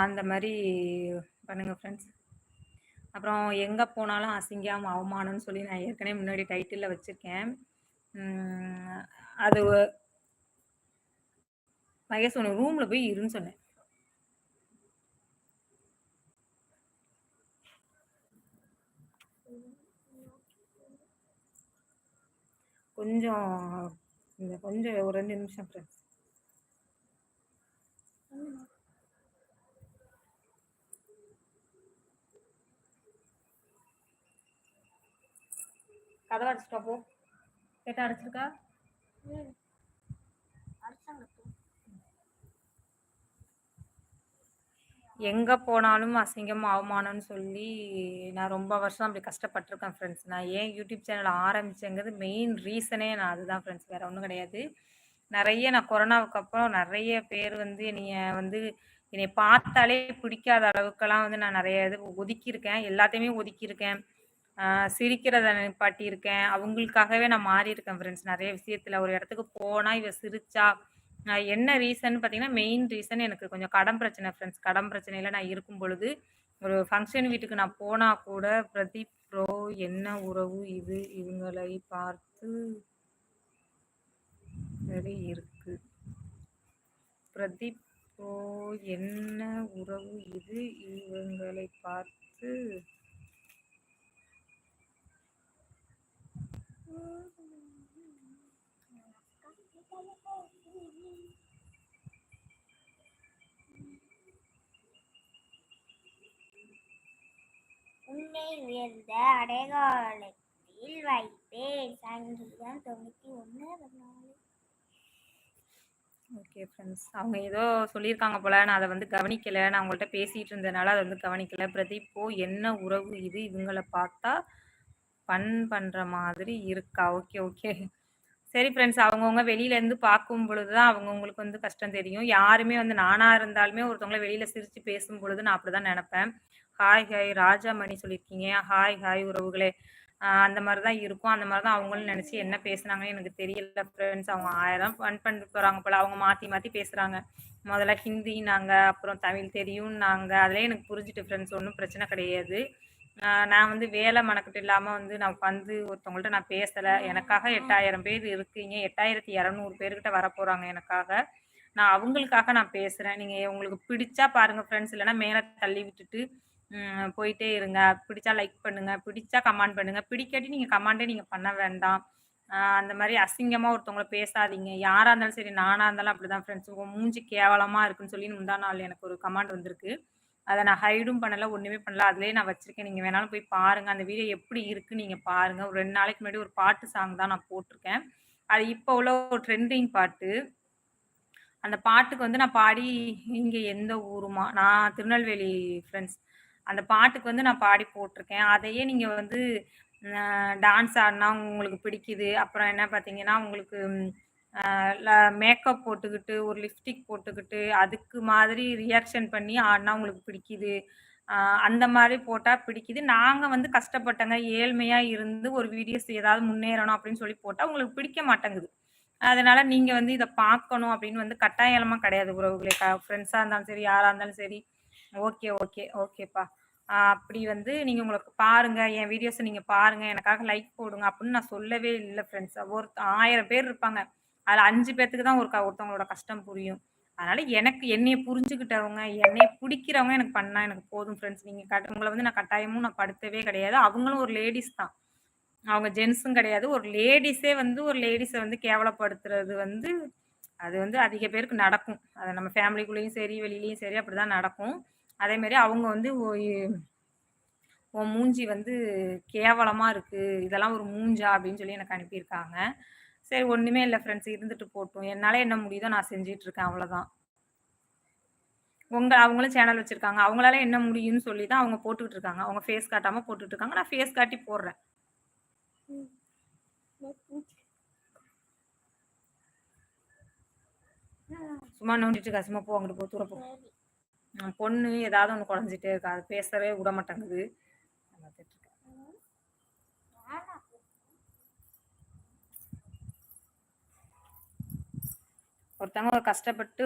அந்த மாதிரி பண்ணுங்க ஃப்ரெண்ட்ஸ். அப்புறம் எங்கே போனாலும் அசிங்கம் அவமானம்னு சொல்லி நான் ஏற்கனவே முன்னாடி டைட்டிலில் வச்சுருக்கேன். அது மகேஷ் ஒன்று ரூமில் போய் இருன்னு சொன்னேன். கொஞ்சம் ஒரு 2 நிமிஷம் ஃப்ரெண்ட்ஸ். கதவை அடிச்சுட்டா போ. கேட்டா அடிச்சிருக்கா? எங்கே போனாலும் அசிங்கம் அவமானம்னு சொல்லி நான் ரொம்ப வருஷம் அப்படி கஷ்டப்பட்டிருக்கேன் ஃப்ரெண்ட்ஸ். நான் ஏன் யூடியூப் சேனல் ஆரம்பித்தேங்கிறது மெயின் ரீசனே நான் அதுதான் ஃப்ரெண்ட்ஸ், வேறு ஒன்றும் கிடையாது. நான் கொரோனாவுக்கு அப்புறம் நிறைய பேர் வந்து என்னை பார்த்தாலே பிடிக்காத அளவுக்கெல்லாம் வந்து நான் நிறைய இது ஒதுக்கியிருக்கேன். எல்லாத்தையுமே ஒதுக்கியிருக்கேன். சிரிக்கிறத நிப்பாட்டியிருக்கேன். அவங்களுக்காகவே நான் மாறியிருக்கேன் ஃப்ரெண்ட்ஸ். நிறைய விஷயத்தில் ஒரு இடத்துக்கு போனால் இவ சிரிச்சா என்ன ரீசன் பார்த்தீங்கன்னா, மெயின் ரீசன் எனக்கு கொஞ்சம் கடன் பிரச்சனை ஃப்ரெண்ட்ஸ். கடன் பிரச்சனையில் நான் இருக்கும் பொழுது ஒரு ஃபங்க்ஷன் வீட்டுக்கு நான் போனால் கூட, பிரதீப் ப்ரோ என்ன உறவு இது இவங்களை பார்த்து சரி இருக்கு. பிரதீப் ப்ரோ என்ன உறவு இது இவங்களை பார்த்து உன்னை உயர்ந்த அடையாளத்தில் வைப்பேன். சங்கீதம் 91:4. Okay friends. அவங்க ஏதோ சொல்லியிருக்காங்க போல், நான் அதை வந்து கவனிக்கலை. நான் அவங்கள்ட்ட பேசிகிட்டு இருந்ததுனால அதை வந்து கவனிக்கலை. பிரதீப்போ என்ன உறவு இது இவங்களை பார்த்தா பண்ணுற மாதிரி இருக்கா? ஓகே ஓகே சரி ஃப்ரெண்ட்ஸ். அவங்கவுங்க வெளியிலேருந்து பார்க்கும் பொழுது தான் அவங்கவுங்களுக்கு வந்து கஷ்டம் தெரியும். யாருமே வந்து நானாக இருந்தாலுமே ஒருத்தவங்கள வெளியில் சிரித்து பேசும் பொழுது நான் அப்படி தான் நினப்பேன். ஹாய் ஹாய் ராஜாமணி சொல்லியிருக்கீங்க. ஹாய் ஹாய் உறவுகளே. அந்த மாதிரி தான் இருக்கும். அந்த மாதிரி தான் அவங்களும் நினச்சி என்ன பேசுனாங்கன்னு எனக்கு தெரியல ஃப்ரெண்ட்ஸ். அவங்க 1000 ஃபன் பண்ணிட்டு போகிறாங்க போல். அவங்க மாற்றி மாற்றி பேசுகிறாங்க. முதல்ல ஹிந்தினாங்க, அப்புறம் தமிழ் தெரியும்னாங்க. அதிலே எனக்கு புரிஞ்சுட்டு ஃப்ரெண்ட்ஸ், ஒன்றும் பிரச்சனை கிடையாது. நான் வந்து வேலை மெனக்கட்டு இல்லாமல் வந்து நான் வந்து ஒருத்தவங்கள்ட்ட நான் பேசலை. எனக்காக 8000 பேர் இருக்கீங்க. 8200 பேர்கிட்ட வரப்போகிறாங்க எனக்காக. நான் அவங்களுக்காக நான் பேசுகிறேன். நீங்கள் உங்களுக்கு பிடிச்சா பாருங்கள் ஃப்ரெண்ட்ஸ், இல்லைன்னா மேலே தள்ளி விட்டுட்டு போயிட்டே இருங்க. பிடிச்சா லைக் பண்ணுங்கள், பிடிச்சா கமெண்ட் பண்ணுங்கள். பிடிக்காட்டி நீங்கள் கமெண்டே நீங்கள் பண்ண வேண்டாம். அந்த மாதிரி அசிங்கமாக ஒருத்தவங்கள பேசாதீங்க. யாராக இருந்தாலும் சரி, நானாக இருந்தாலும் அப்படி தான் ஃப்ரெண்ட்ஸ். உங்கள் மூஞ்சி கேவலமாக இருக்குன்னு சொல்லி முந்தா நாள் எனக்கு ஒரு கமெண்ட் வந்திருக்கு. அதை நான் ஹைடும் பண்ணலை, ஒன்றுமே பண்ணல. அதிலே நான் வச்சுருக்கேன். நீங்கள் வேணாலும் போய் பாருங்கள். அந்த வீடியோ எப்படி இருக்குன்னு நீங்கள் பாருங்கள். ஒரு 2 நாளைக்கு முன்னாடி ஒரு பாட்டு சாங் தான் நான் போட்டிருக்கேன். அது இப்போ உள்ள ஒரு ட்ரெண்டிங் பாட்டு. அந்த பாட்டுக்கு வந்து நான் பாடி, இங்கே எந்த ஊருமா, நான் திருநெல்வேலி ஃப்ரெண்ட்ஸ். அந்த பாட்டுக்கு வந்து நான் பாடி போட்டிருக்கேன். அதையே நீங்கள் வந்து டான்ஸ் ஆடினா உங்களுக்கு பிடிக்குது. அப்புறம் என்ன பார்த்தீங்கன்னா, உங்களுக்கு மேக்கப் போட்டுக்கிட்டு ஒரு லிப்ஸ்டிக் போட்டுக்கிட்டு அதுக்கு மாதிரி ரியாக்ஷன் பண்ணி ஆடினா உங்களுக்கு பிடிக்குது. அந்த மாதிரி போட்டால் பிடிக்குது. நாங்கள் வந்து கஷ்டப்பட்டங்க, ஏழ்மையாக இருந்து ஒரு வீடியோஸ் ஏதாவது முன்னேறணும் அப்படின்னு சொல்லி போட்டால் உங்களுக்கு பிடிக்க மாட்டேங்குது. அதனால நீங்கள் வந்து இதை பார்க்கணும் அப்படின்னு வந்து கட்டாயமாக கிடையாது உறவுகளே. ஃப்ரெண்ட்ஸாக இருந்தாலும் சரி, யாராக இருந்தாலும் சரி. ஓகே ஓகே ஓகேப்பா. அப்படி வந்து நீங்கள் உங்களுக்கு பாருங்கள், என் வீடியோஸை நீங்கள் பாருங்கள், எனக்காக லைக் போடுங்க அப்படின்னு நான் சொல்லவே இல்லை ஃப்ரெண்ட்ஸ். 1000 பேர் இருப்பாங்க. அதில் 5 பேர்த்துக்கு தான் ஒருத்தவங்களோட கஷ்டம் புரியும். அதனால் என்னைய புரிஞ்சுக்கிட்டவங்க, என்னைய பிடிக்கிறவங்க எனக்கு பண்ணால் எனக்கு போதும் ஃப்ரெண்ட்ஸ். நீங்கள் உங்களை வந்து நான் கட்டாயமும் நான் படுத்தவே கிடையாது. அவங்களும் ஒரு லேடிஸ் தான், அவங்க ஜென்ஸும் கிடையாது. ஒரு லேடிஸே வந்து ஒரு லேடிஸை வந்து கேவலப்படுத்துறது வந்து அது வந்து அதிக பேருக்கு நடக்கும். அது நம்ம ஃபேமிலிக்குள்ளேயும் சரி, வெளியிலையும் சரி அப்படி தான் நடக்கும். அதேமாரி அவங்க வந்து உன் மூஞ்சி வந்து கேவலமாக இருக்குது, இதெல்லாம் ஒரு மூஞ்சா அப்படின்னு சொல்லி எனக்கு அனுப்பியிருக்காங்க. சரி ஒன்றுமே இல்லை ஃப்ரெண்ட்ஸ், இருந்துட்டு போட்டும். என்னால் என்ன முடியுதோ நான் செஞ்சிட்ருக்கேன், அவ்வளோதான். அவங்களும் சேனல் வச்சுருக்காங்க. அவங்களால என்ன முடியும்னு சொல்லி தான் அவங்க போட்டுக்கிட்டு இருக்காங்க. அவங்க ஃபேஸ் காட்டாமல் போட்டுட்டு இருக்காங்க. நான் ஃபேஸ் காட்டி போடுறேன். சும்மா நோண்டிட்டு இருக்கா, சும்மா போ, அங்கிட்டு போ, தூர போ. பொண்ணு ஏதாவது ஒன்று குழஞ்சிட்டே இருக்கா, அது பேசவே விட மாட்டேங்குது. ஒருத்தவங்க கஷ்டப்பட்டு